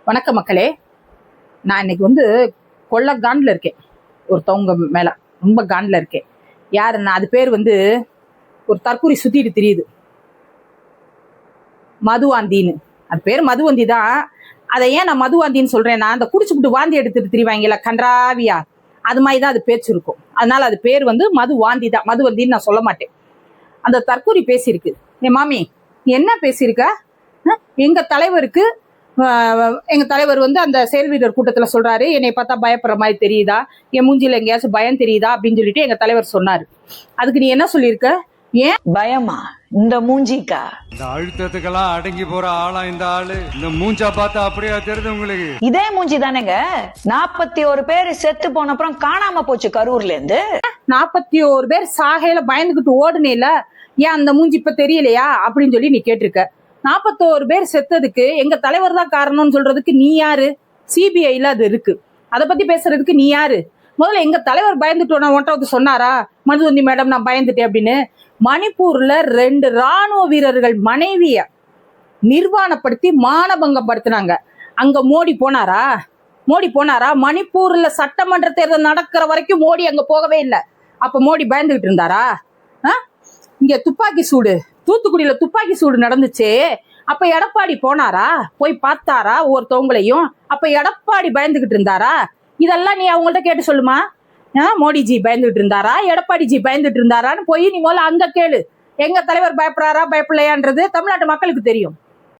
வணக்கம் மக்களே. நான் இன்னைக்கு கொள்ள காண்டில் இருக்கேன். ஒருத்தவங்க மேல ரொம்ப காண்டில் இருக்கேன். யாருன்னா அது பேர் ஒரு தற்கூரி சுத்திட்டு தெரியுது, மதுவாந்தின்னு. அது பேர் மதுவந்தி தான். அதை ஏன் நான் மதுவாந்தின்னு சொல்றேன்னா, அந்த குடிச்சுக்கிட்டு வாந்தி எடுத்துட்டு திரிவாங்கல்ல கன்றாவியா, அது மாதிரி தான் அது பேச்சு இருக்கும். அதனால அது பேர் மதுவாந்தி தான், மதுவந்தின்னு நான் சொல்ல மாட்டேன். அந்த தற்கூரி பேசியிருக்கு. என் மாமி என்ன பேசியிருக்க, எங்க தலைவருக்கு எங்க தலைவர் அந்த செயல் வீரர் கூட்டத்துல சொல்றாரு, என்னை பார்த்தா பயப்படுற மாதிரி தெரியுதா, என் மூஞ்சில எங்கேயாச்சும் பயம் தெரியுதா அப்படின்னு சொல்லிட்டு எங்க தலைவர் சொன்னாரு. அதுக்கு நீ என்ன சொல்லியிருக்க? ஏன் பயமா? இந்த மூஞ்சிக்கா? இந்த அழுத்தத்துக்கெல்லாம் அடங்கி போற ஆளா இந்த ஆளு? இந்த மூஞ்சா பார்த்தா அப்படியே தெரியுது உங்களுக்கு? இதே மூஞ்சி தானேங்க 41 பேர் செத்து போன அப்புறம் காணாம போச்சு கரூர்ல இருந்து. 41 பேர் சாகையில பயந்துகிட்டு ஓடுனேல, ஏன் அந்த மூஞ்சி இப்ப தெரியலையா அப்படின்னு சொல்லி நீ கேட்டிருக்க. 41 பேர் செத்ததுக்கு எங்க தலைவர் தான் காரணம்னு சொல்றதுக்கு நீ யாரு? சிபிஐல அது இருக்கு, அதை பத்தி பேசுறதுக்கு நீ யாரு? முதல்ல எங்க தலைவர் பயந்துட்டோம் ஒன்றாவது சொன்னாரா, மதுவந்தி மேடம் நான் பயந்துட்டேன் அப்படின்னு? மணிப்பூர்ல 2 ராணுவ வீரர்கள் மனைவிய நிர்வாணப்படுத்தி மானபங்கப்படுத்தினாங்க. அங்க மோடி போனாரா? மோடி போனாரா? மணிப்பூர்ல சட்டமன்ற தேர்தல் நடக்கிற வரைக்கும் மோடி அங்க போகவே இல்லை. அப்ப மோடி பயந்துகிட்டு இருந்தாரா? இங்க துப்பாக்கி சூடு, தூத்துக்குடியில துப்பாக்கி சூடு நடந்துச்சு, அப்ப எடப்பாடி போனாரா? போய் பார்த்தாரா ஒருத்தவங்களையும்? அப்ப எடப்பாடி பயந்துகிட்டு இருந்தாரா? இதெல்லாம் நீ அவங்கள்ட்ட கேட்டு சொல்லுமா. மோடிஜி பயந்துகிட்டு இருந்தாரா, எடப்பாடிஜி பயந்துட்டு இருந்தாரான்னு போய் நீ முதல்ல அங்க கேளு. எங்க தலைவர் பயப்படுறாரா பயப்படலையான்றது தமிழ்நாட்டு மக்களுக்கு தெரியும்.